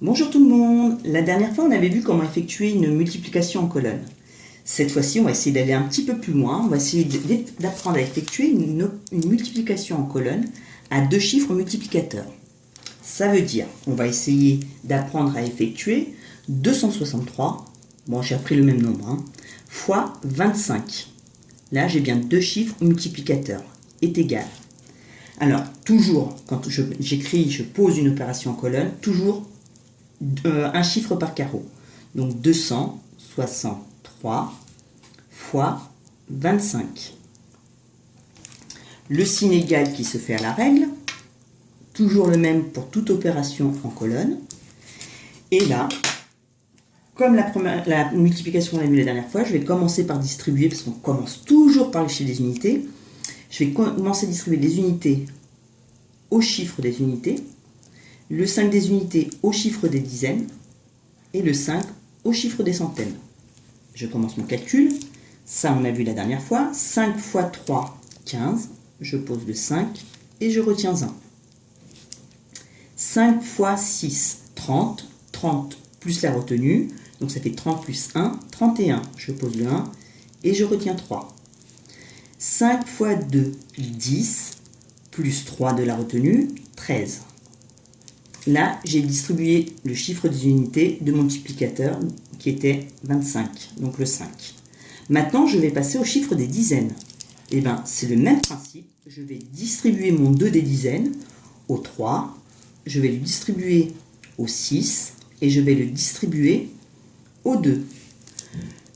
Bonjour tout le monde. La dernière fois, on avait vu comment effectuer une multiplication en colonne. Cette fois-ci, on va essayer d'aller un petit peu plus loin. On va essayer d'apprendre à effectuer une multiplication en colonne à deux chiffres multiplicateurs. Ça veut dire, on va essayer d'apprendre à effectuer 263, bon j'ai appris le même nombre, fois 25. Là, j'ai bien deux chiffres multiplicateurs, est égal. Alors, toujours, quand j'écris, je pose une opération en colonne, toujours un chiffre par carreau. Donc 263 fois 25. Le signe égal qui se fait à la règle, toujours le même pour toute opération en colonne. Et là, comme la multiplication qu'on a vue la dernière fois, je vais commencer par distribuer, parce qu'on commence toujours par l'échelle des unités. Je vais commencer à distribuer les unités au chiffre des unités, le 5 des unités au chiffre des dizaines, et le 5 au chiffre des centaines. Je commence mon calcul. Ça, on a vu la dernière fois. 5 fois 3, 15. Je pose le 5 et je retiens 1. 5 fois 6, 30. 30 plus la retenue. Donc ça fait 30 plus 1, 31. Je pose le 1 et je retiens 3. 5 fois 2, 10. Plus 3 de la retenue, 13. Là, j'ai distribué le chiffre des unités de multiplicateur qui était 25, donc le 5. Maintenant, je vais passer au chiffre des dizaines. Et bien, c'est le même principe. Je vais distribuer mon 2 des dizaines au 3. Je vais le distribuer au 6 et je vais le distribuer au 2.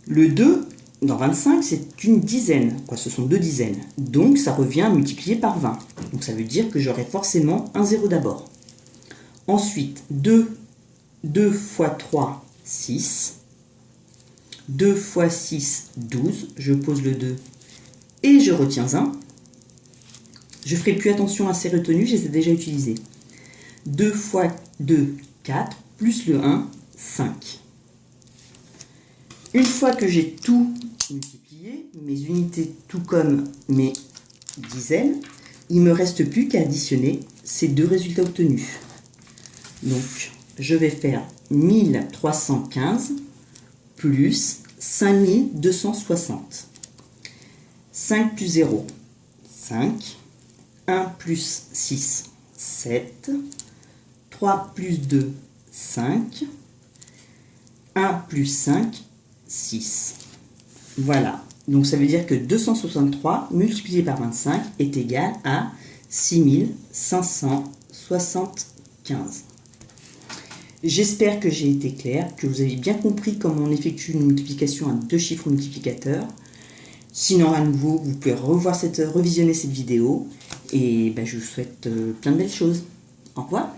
Le 2, dans 25, c'est une dizaine. Ce sont deux dizaines. Donc, ça revient à multiplier par 20. Donc, ça veut dire que j'aurai forcément un 0 d'abord. Ensuite, 2 fois 3, 6. 2 fois 6, 12. Je pose le 2 et je retiens 1. Je ne ferai plus attention à ces retenues, je les ai déjà utilisées. 2 fois 2, 4. Plus le 1, 5. Une fois que j'ai tout multiplié, mes unités tout comme mes dizaines, il ne me reste plus qu'à additionner ces deux résultats obtenus. Donc, je vais faire 1315 plus 5260. 5 plus 0, 5. 1 plus 6, 7. 3 plus 2, 5. 1 plus 5, 6. Voilà. Donc, ça veut dire que 263 multiplié par 25 est égal à 6575. J'espère que j'ai été clair, que vous avez bien compris comment on effectue une multiplication à deux chiffres multiplicateurs. Sinon, à nouveau, vous pouvez revisionner cette vidéo. Et je vous souhaite plein de belles choses. Au revoir.